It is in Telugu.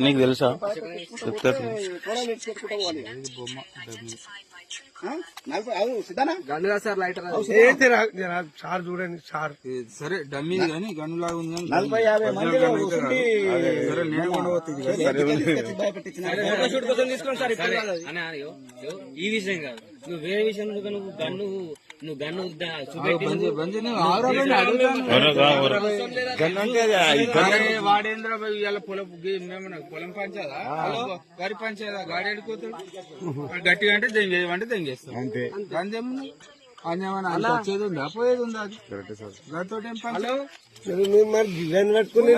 నీకు తెలుసా చెప్తారు సార్ చూడండి సార్ సరే డమ్మీ కానీ గన్ను లాగా ఉంది 40-50 మంది ఈ విషయం కాదు, నువ్వు వేరే విషయం నువ్వు గన్ను వాడేంద్ర ఇవాళ పొలం పంచాదా వరి పంచేదా గాడి అడుగుతాడు గట్టిగా అంటే దెంగేయమంటే దెంగేస్తాం అంతే గంజేమన్నా అన్యమన్నా వచ్చేది ఉందా పోయేది ఉందా అది దాంతో ఏం పంచాలి. మరి డిజైన్ పెట్టుకుని